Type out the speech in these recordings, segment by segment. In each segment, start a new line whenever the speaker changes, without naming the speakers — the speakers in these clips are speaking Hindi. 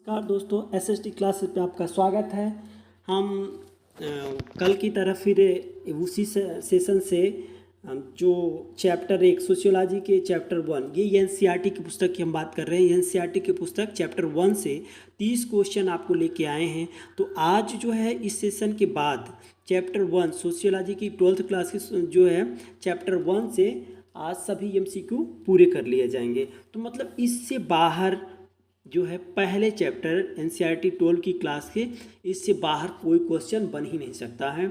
नमस्कार दोस्तों, एसएसटी क्लासेस पे आपका स्वागत है। हम कल की तरह फिर उसी सेशन से जो चैप्टर 1 सोशियोलॉजी के चैप्टर 1 ये एनसीईआरटी की पुस्तक की हम बात कर रहे हैं। एनसीईआरटी की पुस्तक चैप्टर 1 से 30 क्वेश्चन आपको लेके आए हैं। तो आज जो है इस सेशन के बाद चैप्टर 1 सोशियोलॉजी की 12th क्लास की जो है चैप्टर 1 से आज सभी एमसीक्यू पूरे कर लिए जाएंगे। तो मतलब इससे बाहर जो है पहले चैप्टर एनसीईआरटी 12 की क्लास के इससे बाहर कोई क्वेश्चन बन ही नहीं सकता है।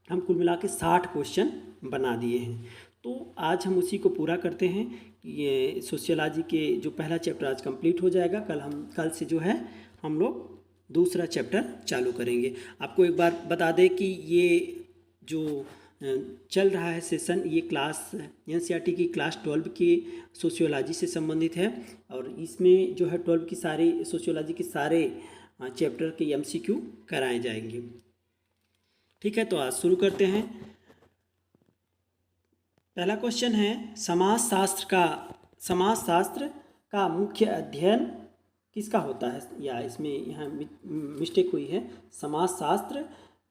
हम कुल मिला के 60 क्वेश्चन बना दिए हैं। तो आज हम उसी को पूरा करते हैं। ये सोशियोलॉजी के जो पहला चैप्टर आज कंप्लीट हो जाएगा। कल से जो है हम लोग दूसरा चैप्टर चालू करेंगे। आपको एक बार बता दें कि ये जो चल रहा है सेशन, ये क्लास एनसीईआरटी की क्लास 12 की सोशियोलॉजी से संबंधित है और इसमें जो है 12 की सारी सोशियोलॉजी के सारे चैप्टर के एमसीक्यू कराए जाएंगे। ठीक है, तो आज शुरू करते हैं। पहला क्वेश्चन है समाजशास्त्र का मुख्य अध्ययन किसका होता है, या इसमें यहाँ मिस्टेक हुई है। समाजशास्त्र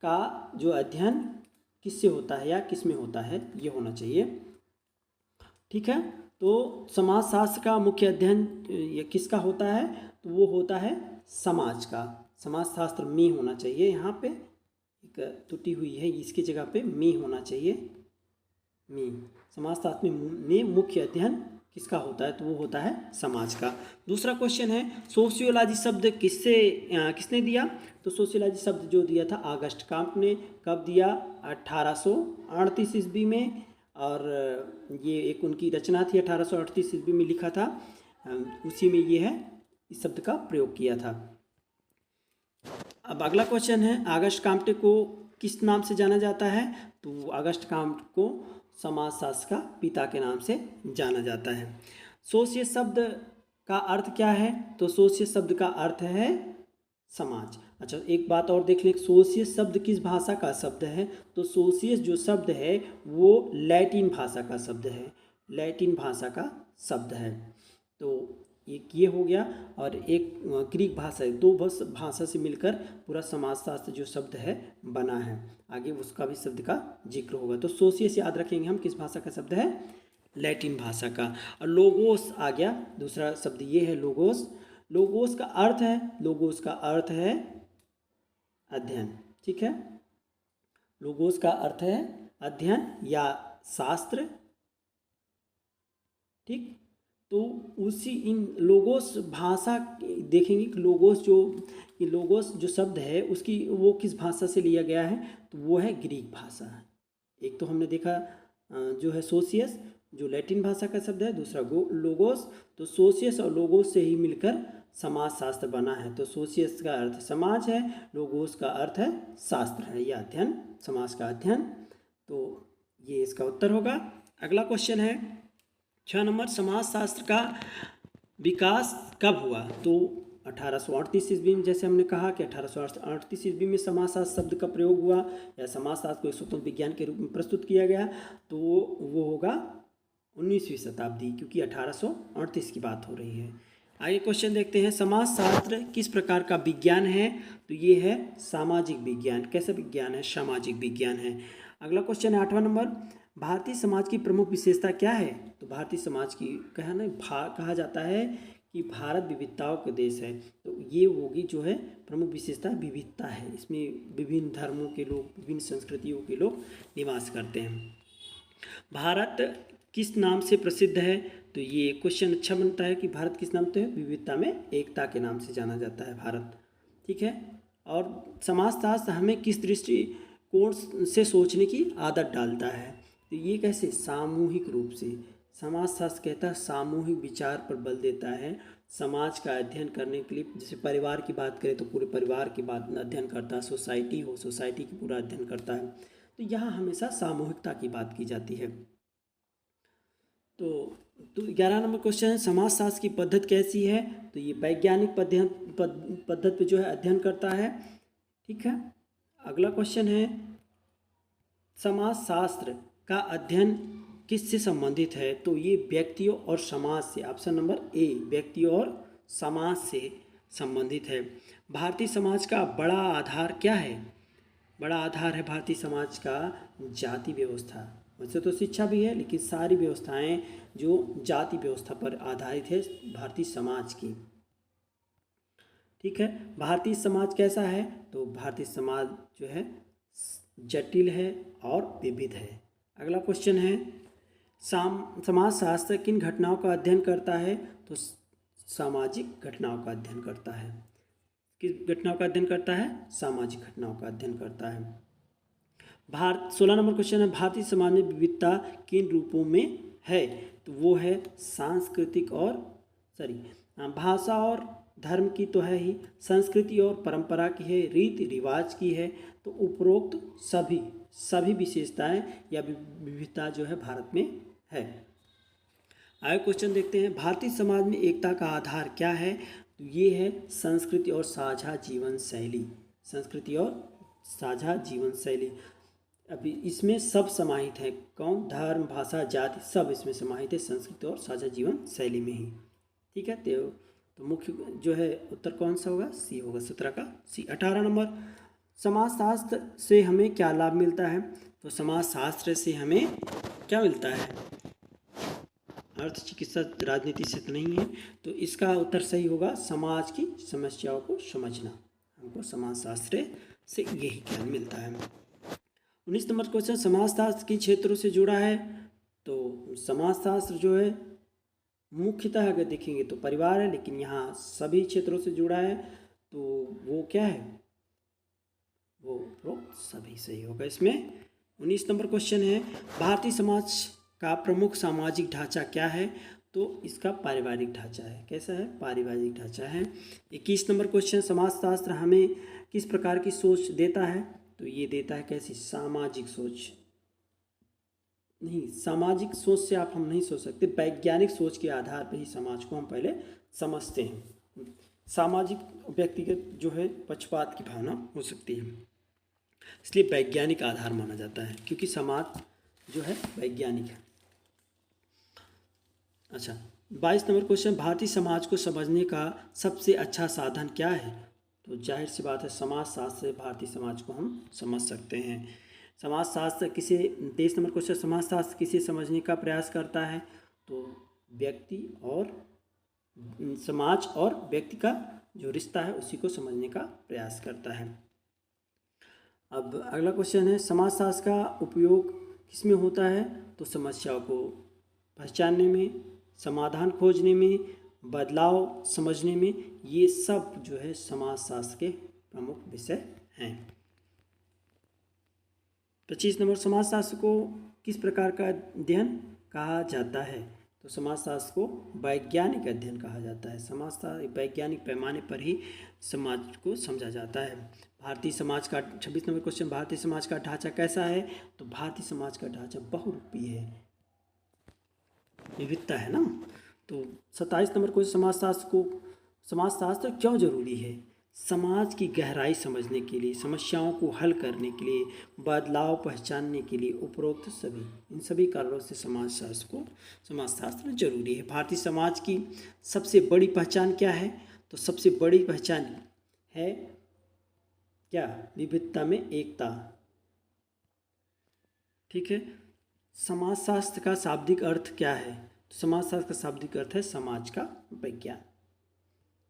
का जो अध्ययन किससे होता है या किस में होता है, ये होना चाहिए। ठीक है, तो समाजशास्त्र का मुख्य अध्ययन ये किसका होता है, तो वो होता है समाज का। समाजशास्त्र में होना चाहिए, यहाँ पे एक त्रुटि हुई है, इसकी जगह पे में होना चाहिए। में समाजशास्त्र में मुख्य अध्ययन किसका होता है, तो वो होता है समाज का। दूसरा क्वेश्चन है सोशियोलॉजी शब्द किसने दिया, तो सोशियोलॉजी शब्द जो दिया था ऑगस्ट काम्ट ने। कब दिया, 1838 ईस्वी में, और ये एक उनकी रचना थी, 1838 ईस्वी में लिखा था, उसी में ये है इस शब्द का प्रयोग किया था। अब अगला क्वेश्चन है ऑगस्ट काम्टे को किस नाम से जाना जाता है, तो ऑगस्ट काम्ट को समाजशास्त्र का पिता के नाम से जाना जाता है। सोशियस शब्द का अर्थ क्या है, तो सोशियस शब्द का अर्थ है समाज। अच्छा, एक बात और देख लें, सोशियस शब्द किस भाषा का शब्द है, तो सोशियस जो शब्द है वो लैटिन भाषा का शब्द है, लैटिन भाषा का शब्द है। तो एक ये हो गया, और एक ग्रीक भाषा है। दो भाषा से मिलकर पूरा समाजशास्त्र जो शब्द है बना है। आगे उसका भी शब्द का जिक्र होगा। तो सोशियस याद रखेंगे हम, किस भाषा का शब्द है, लैटिन भाषा का। और लोगोस आ गया, दूसरा शब्द ये है लोगोस। लोगोस का अर्थ है अध्ययन। ठीक है, लोगोस का अर्थ है अध्ययन या शास्त्र। ठीक, तो उसी इन लोगोस भाषा देखेंगे कि लोगोस जो शब्द है उसकी वो किस भाषा से लिया गया है, तो वो है ग्रीक भाषा। एक तो हमने देखा जो है सोशियस जो लैटिन भाषा का शब्द है, दूसरा लोगोस। तो सोशियस और लोगोस से ही मिलकर समाजशास्त्र बना है। तो सोशियस का अर्थ समाज है, लोगोस का अर्थ है शास्त्र है या अध्ययन, समाज का अध्ययन। तो ये इसका उत्तर होगा। अगला क्वेश्चन है 6 नंबर, समाजशास्त्र का विकास कब हुआ, तो 1838 ईस्वी में। जैसे हमने कहा कि 1838 ईस्वी में समाजशास्त्र शब्द का प्रयोग हुआ या समाजशास्त्र को एक स्वतंत्र विज्ञान के रूप में प्रस्तुत किया गया, तो वो होगा 19वीं शताब्दी, क्योंकि 1838 की बात हो रही है। आगे क्वेश्चन देखते हैं, समाजशास्त्र किस प्रकार का विज्ञान है, तो ये है सामाजिक विज्ञान। कैसा विज्ञान है, सामाजिक विज्ञान है। अगला क्वेश्चन है 8वां नंबर, भारतीय समाज की प्रमुख विशेषता क्या है, तो भारतीय समाज की कहा जाता है कि भारत विविधताओं का देश है। तो ये होगी जो है प्रमुख विशेषता, विविधता है। इसमें विभिन्न धर्मों के लोग, विभिन्न संस्कृतियों के लोग निवास करते हैं। भारत किस नाम से प्रसिद्ध है, तो ये क्वेश्चन अच्छा बनता है कि भारत किस नाम से है, विविधता में एकता के नाम से जाना जाता है भारत। ठीक है, और समाजशास्त्र हमें किस दृष्टिकोण से सोचने की आदत डालता है, तो ये कैसे, सामूहिक रूप से। समाजशास्त्र कहता है सामूहिक विचार पर बल देता है। समाज का अध्ययन करने के लिए, जैसे परिवार की बात करें तो पूरे परिवार की बात अध्ययन करता है, सोसाइटी की पूरा अध्ययन करता है। तो यहाँ हमेशा सामूहिकता की बात की जाती है। तो 11 नंबर क्वेश्चन है, समाजशास्त्र की पद्धति कैसी है, तो ये वैज्ञानिक पद्धति पे जो है अध्ययन करता है। ठीक है, अगला क्वेश्चन है, समाजशास्त्र का अध्ययन किससे संबंधित है, तो ये व्यक्तियों और समाज से। ऑप्शन नंबर ए, व्यक्तियों और समाज से संबंधित है। भारतीय समाज का बड़ा आधार क्या है? बड़ा आधार है भारतीय समाज का जाति व्यवस्था। वैसे तो शिक्षा भी है, लेकिन सारी व्यवस्थाएं जो जाति व्यवस्था पर आधारित है भारतीय समाज की। ठीक है, भारतीय समाज कैसा है? तो भारतीय समाज जो है जटिल है और विविध है। अगला क्वेश्चन है, समाज शास्त्र किन घटनाओं का अध्ययन करता है? तो सामाजिक घटनाओं का अध्ययन करता है। किस घटनाओं का अध्ययन करता है? सामाजिक घटनाओं का अध्ययन करता है। 16 नंबर क्वेश्चन है, भारतीय समाज में विविधता किन रूपों में है? तो वो है सांस्कृतिक और भाषा और धर्म की तो है ही, संस्कृति और परंपरा की है, रीति रिवाज की है। तो उपरोक्त सभी विशेषताएं या विविधता जो है भारत में है। आगे क्वेश्चन देखते हैं, भारतीय समाज में एकता का आधार क्या है? तो ये है संस्कृति और साझा जीवन शैली। संस्कृति और साझा जीवन शैली, अभी इसमें सब समाहित है। कौन? धर्म, भाषा, जाति, सब इसमें समाहित है संस्कृति और साझा जीवन शैली में ही। ठीक है, तो मुख्य जो है उत्तर कौन सा होगा? सी होगा, 17 का सी। 18 नंबर, समाजशास्त्र से हमें क्या लाभ मिलता है? तो समाजशास्त्र से हमें क्या मिलता है? अर्थ, चिकित्सा, राजनीति से तो नहीं है, तो इसका उत्तर सही होगा समाज की समस्याओं को समझना। हमको समाजशास्त्र से यही ज्ञान मिलता है। 19 नंबर क्वेश्चन, समाजशास्त्र किन क्षेत्रों से जुड़ा है? तो समाजशास्त्र जो है मुख्यतः अगर देखेंगे तो परिवार है, लेकिन यहाँ सभी क्षेत्रों से जुड़ा है। तो वो क्या है? वो सभी सही होगा इसमें। 19 नंबर क्वेश्चन है, भारतीय समाज का प्रमुख सामाजिक ढांचा क्या है? तो इसका पारिवारिक ढांचा है। कैसा है? पारिवारिक ढांचा है। 21 नंबर क्वेश्चन, समाजशास्त्र हमें किस प्रकार की सोच देता है? तो ये देता है कैसी? सामाजिक सोच। नहीं, सामाजिक सोच से हम नहीं सोच सकते, वैज्ञानिक सोच के आधार पर ही समाज को हम पहले समझते हैं। सामाजिक व्यक्तिगत जो है पक्षपात की भावना हो सकती है, इसलिए वैज्ञानिक आधार माना जाता है, क्योंकि समाज जो है वैज्ञानिक है। अच्छा, 22 नंबर क्वेश्चन, भारतीय समाज को समझने का सबसे अच्छा साधन क्या है? तो जाहिर सी बात है समाजशास्त्र से भारतीय समाज को हम समझ सकते हैं। समाजशास्त्र किसे, 23 नंबर क्वेश्चन, समाजशास्त्र किसे समझने का प्रयास करता है? तो व्यक्ति और समाज और व्यक्ति का जो रिश्ता है उसी को समझने का प्रयास करता है। अब अगला क्वेश्चन है, समाजशास्त्र का उपयोग किसमें होता है? तो समस्याओं को पहचानने में, समाधान खोजने में, बदलाव समझने में, ये सब जो है समाजशास्त्र के प्रमुख विषय हैं। 25 नंबर, समाजशास्त्र को किस प्रकार का अध्ययन कहा जाता है? तो समाजशास्त्र को वैज्ञानिक अध्ययन कहा जाता है। समाजशास्त्र वैज्ञानिक पैमाने पर ही समाज को समझा जाता है। भारतीय समाज का 26 नंबर क्वेश्चन, भारतीय समाज का ढांचा कैसा है? तो भारतीय समाज का ढांचा बहुरूपी है, विविधता है ना। तो 27 नंबर क्वेश्चन, समाजशास्त्र क्यों जरूरी है? समाज की गहराई समझने के लिए, समस्याओं को हल करने के लिए, बदलाव पहचानने के लिए, उपरोक्त इन सभी कारणों से समाजशास्त्र जरूरी है। भारतीय समाज की सबसे बड़ी पहचान क्या है? तो सबसे बड़ी पहचान है क्या? विविधता में एकता। ठीक है, समाजशास्त्र का शाब्दिक अर्थ क्या है? तो समाजशास्त्र का शाब्दिक अर्थ है समाज का विज्ञान।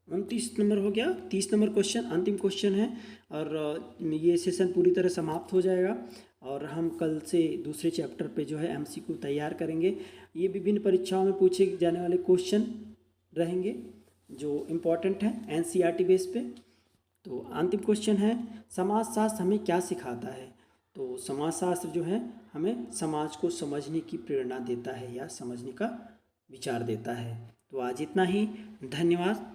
29 नंबर हो गया। 30 नंबर क्वेश्चन अंतिम क्वेश्चन है और ये सेशन पूरी तरह समाप्त हो जाएगा और हम कल से दूसरे चैप्टर पे जो है MCQ तैयार करेंगे। ये विभिन्न परीक्षाओं में पूछे जाने वाले क्वेश्चन रहेंगे जो इम्पोर्टेंट हैं NCERT बेस पे। तो अंतिम क्वेश्चन है, समाजशास्त्र हमें क्या सिखाता है? तो समाजशास्त्र जो है हमें समाज को समझने की प्रेरणा देता है या समझने का विचार देता है। तो आज इतना ही, धन्यवाद।